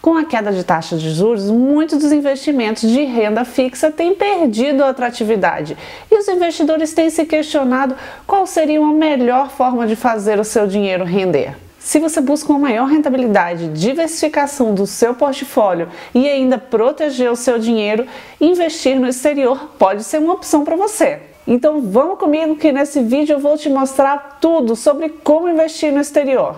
Com a queda de taxa de juros, muitos dos investimentos de renda fixa têm perdido a atratividade e os investidores têm se questionado qual seria uma melhor forma de fazer o seu dinheiro render. Se você busca uma maior rentabilidade, diversificação do seu portfólio e ainda proteger o seu dinheiro, investir no exterior pode ser uma opção para você. Então vamos comigo que nesse vídeo eu vou te mostrar tudo sobre como investir no exterior.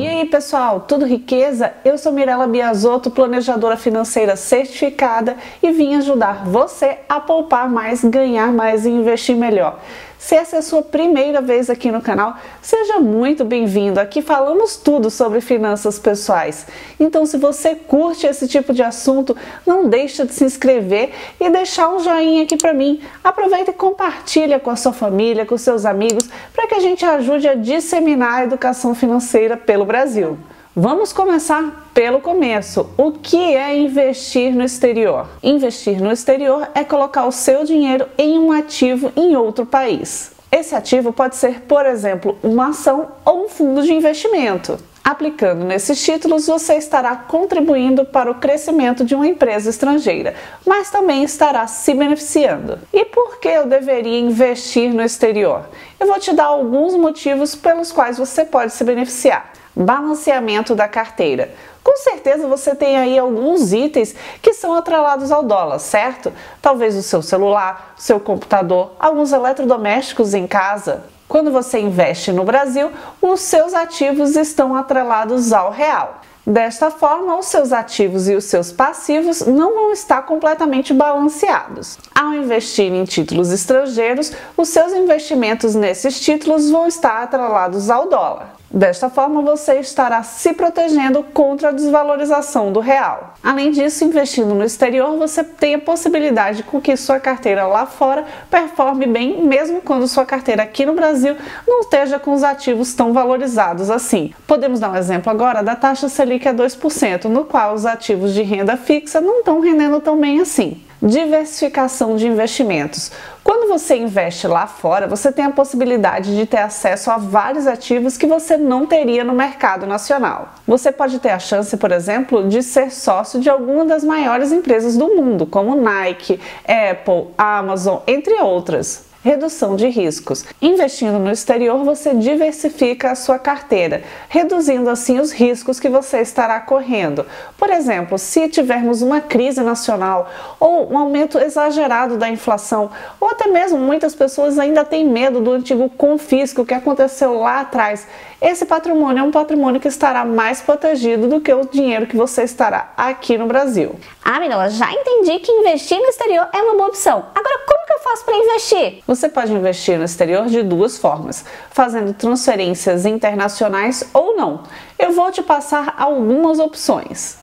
E aí pessoal, tudo riqueza? Eu sou Mirela Biasotto, planejadora financeira certificada e vim ajudar você a poupar mais, ganhar mais e investir melhor. Se essa é a sua primeira vez aqui no canal, seja muito bem-vindo. Aqui falamos tudo sobre finanças pessoais. Então, se você curte esse tipo de assunto, não deixa de se inscrever e deixar um joinha aqui para mim. Aproveita e compartilha com a sua família, com seus amigos, para que a gente ajude a disseminar a educação financeira pelo Brasil. Vamos começar pelo começo. O que é investir no exterior? Investir no exterior é colocar o seu dinheiro em um ativo em outro país. Esse ativo pode ser, por exemplo, uma ação ou um fundo de investimento. Aplicando nesses títulos, você estará contribuindo para o crescimento de uma empresa estrangeira, mas também estará se beneficiando. E por que eu deveria investir no exterior? Eu vou te dar alguns motivos pelos quais você pode se beneficiar. Balanceamento da carteira. Com certeza você tem aí alguns itens que são atrelados ao dólar, certo? Talvez o seu celular, o seu computador, alguns eletrodomésticos em casa. Quando você investe no Brasil, os seus ativos estão atrelados ao real. Desta forma, os seus ativos e os seus passivos não vão estar completamente balanceados. Ao investir em títulos estrangeiros, os seus investimentos nesses títulos vão estar atrelados ao dólar. Desta forma, você estará se protegendo contra a desvalorização do real. Além disso, investindo no exterior, você tem a possibilidade com que sua carteira lá fora performe bem, mesmo quando sua carteira aqui no Brasil não esteja com os ativos tão valorizados assim. Podemos dar um exemplo agora da taxa Selic a 2%, no qual os ativos de renda fixa não estão rendendo tão bem assim. Diversificação de investimentos. Quando você investe lá fora, você tem a possibilidade de ter acesso a vários ativos que você não teria no mercado nacional. Você pode ter a chance, por exemplo, de ser sócio de alguma das maiores empresas do mundo, como Nike, Apple, Amazon, entre outras. Redução de riscos. Investindo no exterior, você diversifica a sua carteira, reduzindo assim os riscos que você estará correndo. Por exemplo, se tivermos uma crise nacional ou um aumento exagerado da inflação, ou até mesmo muitas pessoas ainda têm medo do antigo confisco que aconteceu lá atrás, esse patrimônio é um patrimônio que estará mais protegido do que o dinheiro que você estará aqui no Brasil. Ah, Mirela, já entendi que investir no exterior é uma boa opção. Agora, como que eu faço para investir? Você pode investir no exterior de duas formas, fazendo transferências internacionais ou não. Eu vou te passar algumas opções.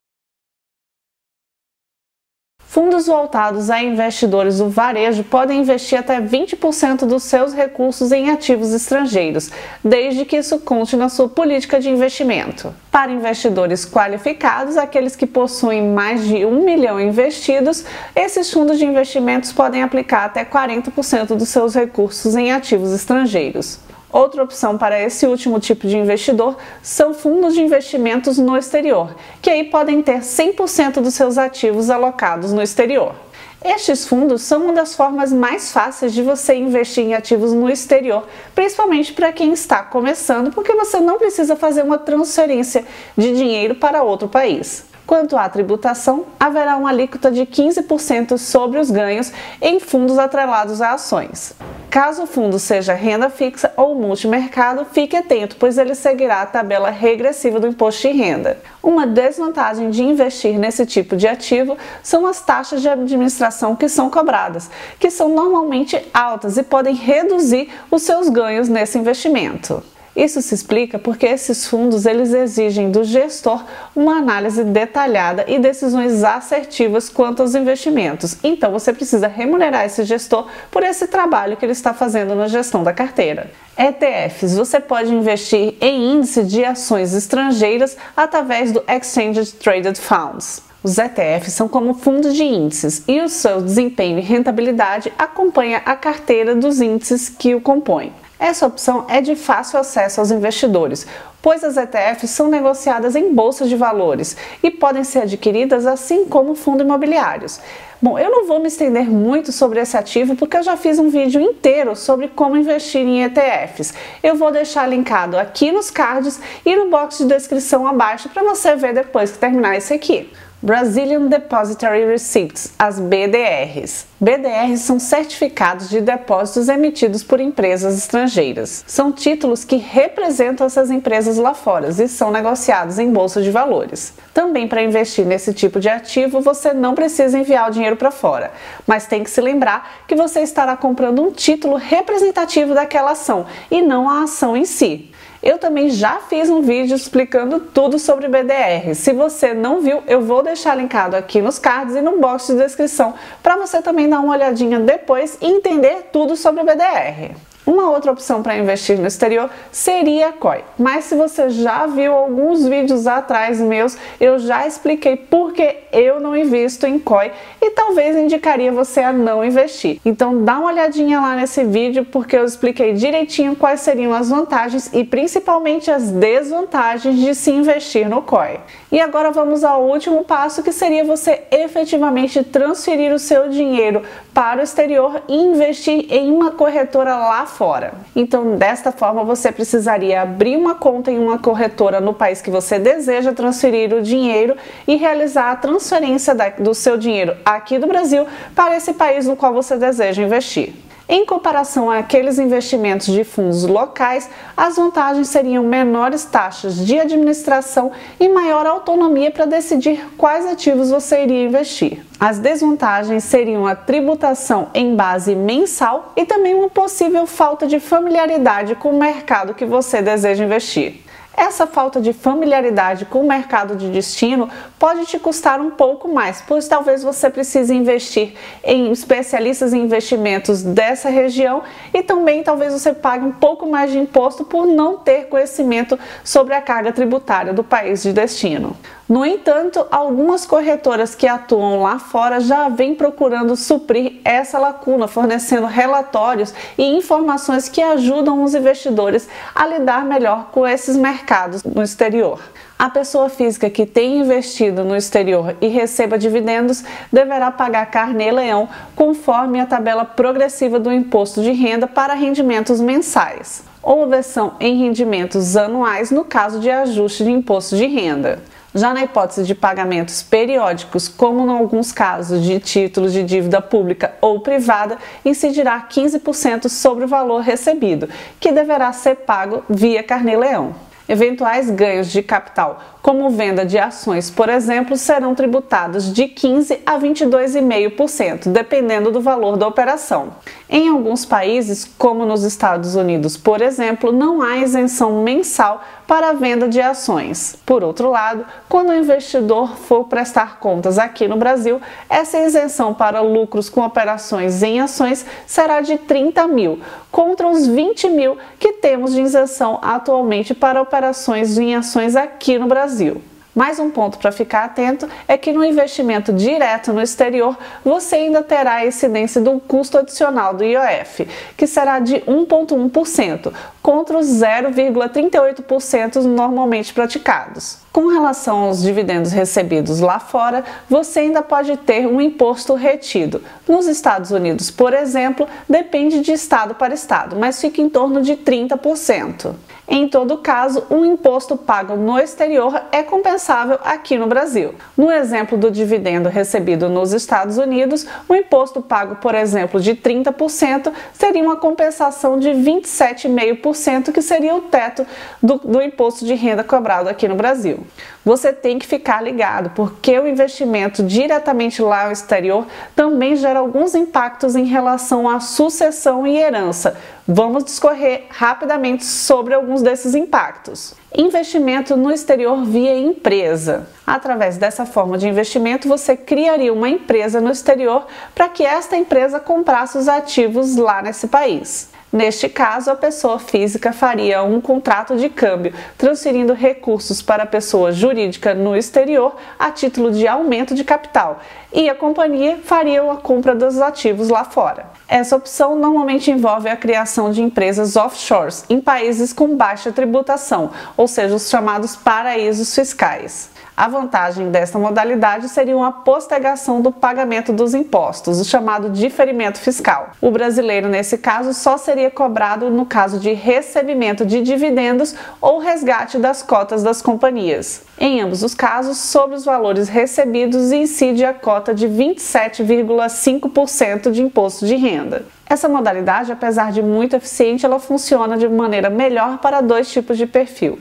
Fundos voltados a investidores do varejo podem investir até 20% dos seus recursos em ativos estrangeiros, desde que isso conte na sua política de investimento. Para investidores qualificados, aqueles que possuem mais de 1 milhão investidos, esses fundos de investimentos podem aplicar até 40% dos seus recursos em ativos estrangeiros. Outra opção para esse último tipo de investidor são fundos de investimentos no exterior, que aí podem ter 100% dos seus ativos alocados no exterior. Estes fundos são uma das formas mais fáceis de você investir em ativos no exterior, principalmente para quem está começando, porque você não precisa fazer uma transferência de dinheiro para outro país. Quanto à tributação, haverá uma alíquota de 15% sobre os ganhos em fundos atrelados a ações. Caso o fundo seja renda fixa ou multimercado, fique atento, pois ele seguirá a tabela regressiva do imposto de renda. Uma desvantagem de investir nesse tipo de ativo são as taxas de administração que são cobradas, que são normalmente altas e podem reduzir os seus ganhos nesse investimento. Isso se explica porque esses fundos eles exigem do gestor uma análise detalhada e decisões assertivas quanto aos investimentos. Então você precisa remunerar esse gestor por esse trabalho que ele está fazendo na gestão da carteira. ETFs, você pode investir em índice de ações estrangeiras através do Exchange Traded Funds. Os ETFs são como fundos de índices e o seu desempenho e rentabilidade acompanha a carteira dos índices que o compõem. Essa opção é de fácil acesso aos investidores, pois as ETFs são negociadas em bolsas de valores e podem ser adquiridas assim como fundos imobiliários. Bom, eu não vou me estender muito sobre esse ativo porque eu já fiz um vídeo inteiro sobre como investir em ETFs. Eu vou deixar linkado aqui nos cards e no box de descrição abaixo para você ver depois que terminar esse aqui. Brazilian Depository Receipts, as BDRs. BDRs são certificados de depósitos emitidos por empresas estrangeiras. São títulos que representam essas empresas lá fora e são negociados em bolsa de valores. Também para investir nesse tipo de ativo, você não precisa enviar o dinheiro para fora, mas tem que se lembrar que você estará comprando um título representativo daquela ação e não a ação em si. Eu também já fiz um vídeo explicando tudo sobre BDR. Se você não viu, eu vou deixar linkado aqui nos cards e no box de descrição para você também dar uma olhadinha depois e entender tudo sobre BDR. Uma outra opção para investir no exterior seria a COI, mas se você já viu alguns vídeos atrás meus, eu já expliquei por que eu não invisto em COI e talvez indicaria você a não investir. Então dá uma olhadinha lá nesse vídeo porque eu expliquei direitinho quais seriam as vantagens e principalmente as desvantagens de se investir no COI. E agora vamos ao último passo, que seria você efetivamente transferir o seu dinheiro para o exterior e investir em uma corretora lá fora. Então, desta forma, você precisaria abrir uma conta em uma corretora no país que você deseja transferir o dinheiro e realizar a transferência do seu dinheiro aqui do Brasil para esse país no qual você deseja investir. Em comparação àqueles investimentos de fundos locais, as vantagens seriam menores taxas de administração e maior autonomia para decidir quais ativos você iria investir. As desvantagens seriam a tributação em base mensal e também uma possível falta de familiaridade com o mercado que você deseja investir. Essa falta de familiaridade com o mercado de destino pode te custar um pouco mais, pois talvez você precise investir em especialistas em investimentos dessa região e também talvez você pague um pouco mais de imposto por não ter conhecimento sobre a carga tributária do país de destino. No entanto, algumas corretoras que atuam lá fora já vêm procurando suprir essa lacuna, fornecendo relatórios e informações que ajudam os investidores a lidar melhor com esses mercados no exterior. A pessoa física que tem investido no exterior e receba dividendos deverá pagar carnê-leão conforme a tabela progressiva do imposto de renda para rendimentos mensais, ou versão em rendimentos anuais no caso de ajuste de imposto de renda. Já na hipótese de pagamentos periódicos, como em alguns casos de títulos de dívida pública ou privada, incidirá 15% sobre o valor recebido, que deverá ser pago via carnê-leão. Eventuais ganhos de capital, como venda de ações, por exemplo, serão tributados de 15% a 22,5%, dependendo do valor da operação. Em alguns países, como nos Estados Unidos, por exemplo, não há isenção mensal para a venda de ações. Por outro lado, quando o investidor for prestar contas aqui no Brasil, essa isenção para lucros com operações em ações será de 30 mil, contra os 20 mil que temos de isenção atualmente para operações em ações aqui no Brasil. Mais um ponto para ficar atento é que no investimento direto no exterior, você ainda terá a incidência do custo adicional do IOF, que será de 1,1%, contra os 0,38% normalmente praticados. Com relação aos dividendos recebidos lá fora, você ainda pode ter um imposto retido. Nos Estados Unidos, por exemplo, depende de estado para estado, mas fica em torno de 30%. Em todo caso, o imposto pago no exterior é compensável aqui no Brasil. No exemplo do dividendo recebido nos Estados Unidos, o imposto pago, por exemplo, de 30% seria uma compensação de 27,5%, que seria o teto do imposto de renda cobrado aqui no Brasil. Você tem que ficar ligado, porque o investimento diretamente lá no exterior também gera alguns impactos em relação à sucessão e herança. Vamos discorrer rapidamente sobre alguns desses impactos. Investimento no exterior via empresa. Através dessa forma de investimento, você criaria uma empresa no exterior para que esta empresa comprasse os ativos lá nesse país. Neste caso, a pessoa física faria um contrato de câmbio, transferindo recursos para a pessoa jurídica no exterior a título de aumento de capital, e a companhia faria a compra dos ativos lá fora. Essa opção normalmente envolve a criação de empresas offshores em países com baixa tributação, ou seja, os chamados paraísos fiscais. A vantagem desta modalidade seria uma postergação do pagamento dos impostos, o chamado diferimento fiscal. O brasileiro, nesse caso, só seria cobrado no caso de recebimento de dividendos ou resgate das cotas das companhias. Em ambos os casos, sobre os valores recebidos incide a cota de 27,5% de imposto de renda. Essa modalidade, apesar de muito eficiente, ela funciona de maneira melhor para dois tipos de perfil.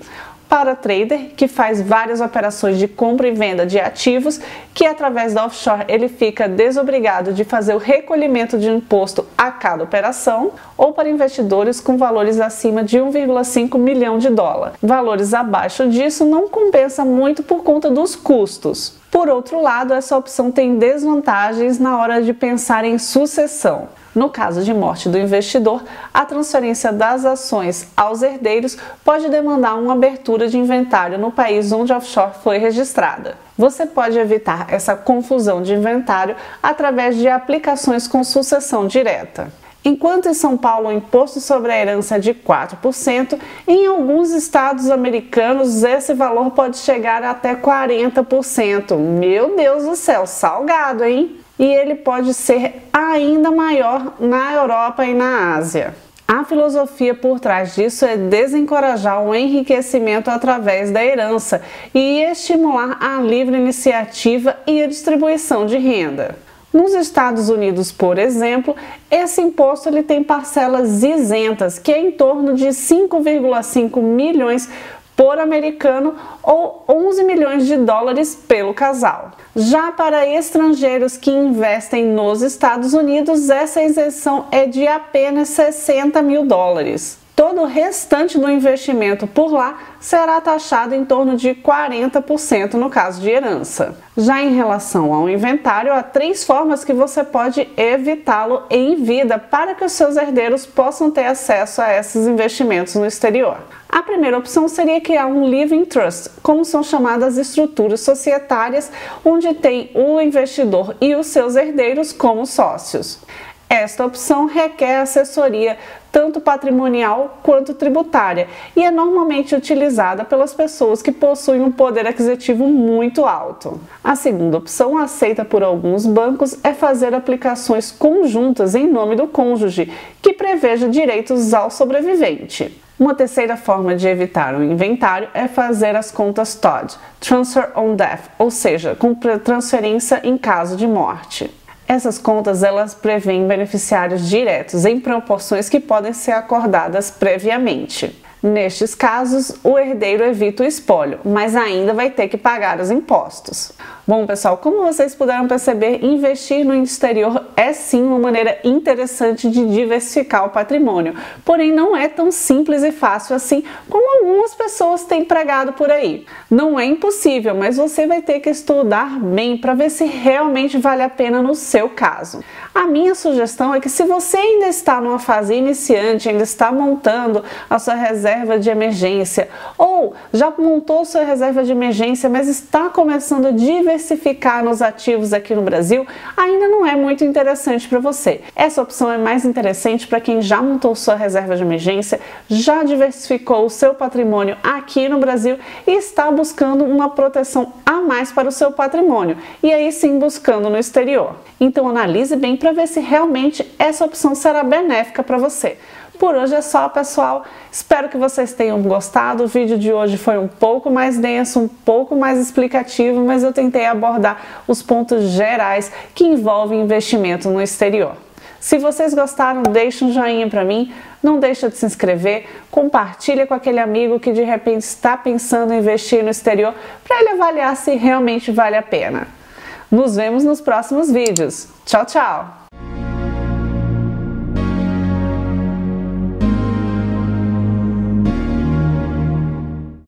Para trader, que faz várias operações de compra e venda de ativos, que através da offshore ele fica desobrigado de fazer o recolhimento de imposto a cada operação, ou para investidores com valores acima de 1,5 milhão de dólares. Valores abaixo disso não compensa muito por conta dos custos. Por outro lado, essa opção tem desvantagens na hora de pensar em sucessão. No caso de morte do investidor, a transferência das ações aos herdeiros pode demandar uma abertura de inventário no país onde a offshore foi registrada. Você pode evitar essa confusão de inventário através de aplicações com sucessão direta. Enquanto em São Paulo o imposto sobre a herança é de 4%, em alguns estados americanos esse valor pode chegar até 40%. Meu Deus do céu, salgado, hein? E ele pode ser ainda maior na Europa e na Ásia. A filosofia por trás disso é desencorajar o enriquecimento através da herança e estimular a livre iniciativa e a distribuição de renda. Nos Estados Unidos, por exemplo, esse imposto ele tem parcelas isentas, que é em torno de 5,5 milhões por americano ou 11 milhões de dólares pelo casal. Já para estrangeiros que investem nos Estados Unidos, essa isenção é de apenas 60 mil dólares. Todo o restante do investimento por lá será taxado em torno de 40% no caso de herança. Já em relação ao inventário, há 3 formas que você pode evitá-lo em vida para que os seus herdeiros possam ter acesso a esses investimentos no exterior. A primeira opção seria criar um living trust, como são chamadas estruturas societárias, onde tem o investidor e os seus herdeiros como sócios. Esta opção requer assessoria tanto patrimonial quanto tributária e é normalmente utilizada pelas pessoas que possuem um poder aquisitivo muito alto. A segunda opção, aceita por alguns bancos, é fazer aplicações conjuntas em nome do cônjuge, que preveja direitos ao sobrevivente. Uma terceira forma de evitar o inventário é fazer as contas TOD, Transfer on Death, ou seja, com transferência em caso de morte. Essas contas elas prevêem beneficiários diretos em proporções que podem ser acordadas previamente. Nestes casos, o herdeiro evita o espólio, mas ainda vai ter que pagar os impostos. Bom, pessoal, como vocês puderam perceber, investir no exterior é sim uma maneira interessante de diversificar o patrimônio, porém não é tão simples e fácil assim como algumas pessoas têm pregado por aí. Não é impossível, mas você vai ter que estudar bem para ver se realmente vale a pena no seu caso. A minha sugestão é que se você ainda está numa fase iniciante, ainda está montando a sua reserva de emergência ou já montou sua reserva de emergência, mas está começando a diversificar nos ativos aqui no Brasil, ainda não é muito interessante para você. Essa opção é mais interessante para quem já montou sua reserva de emergência, já diversificou o seu patrimônio aqui no Brasil e está buscando uma proteção a mais para o seu patrimônio e aí sim buscando no exterior. Então analise bem para ver se realmente essa opção será benéfica para você. Por hoje é só, pessoal. Espero que vocês tenham gostado. O vídeo de hoje foi um pouco mais denso, um pouco mais explicativo, mas eu tentei abordar os pontos gerais que envolvem investimento no exterior. Se vocês gostaram, deixe um joinha para mim, não deixa de se inscrever, compartilha com aquele amigo que de repente está pensando em investir no exterior para ele avaliar se realmente vale a pena. Nos vemos nos próximos vídeos. Tchau, tchau!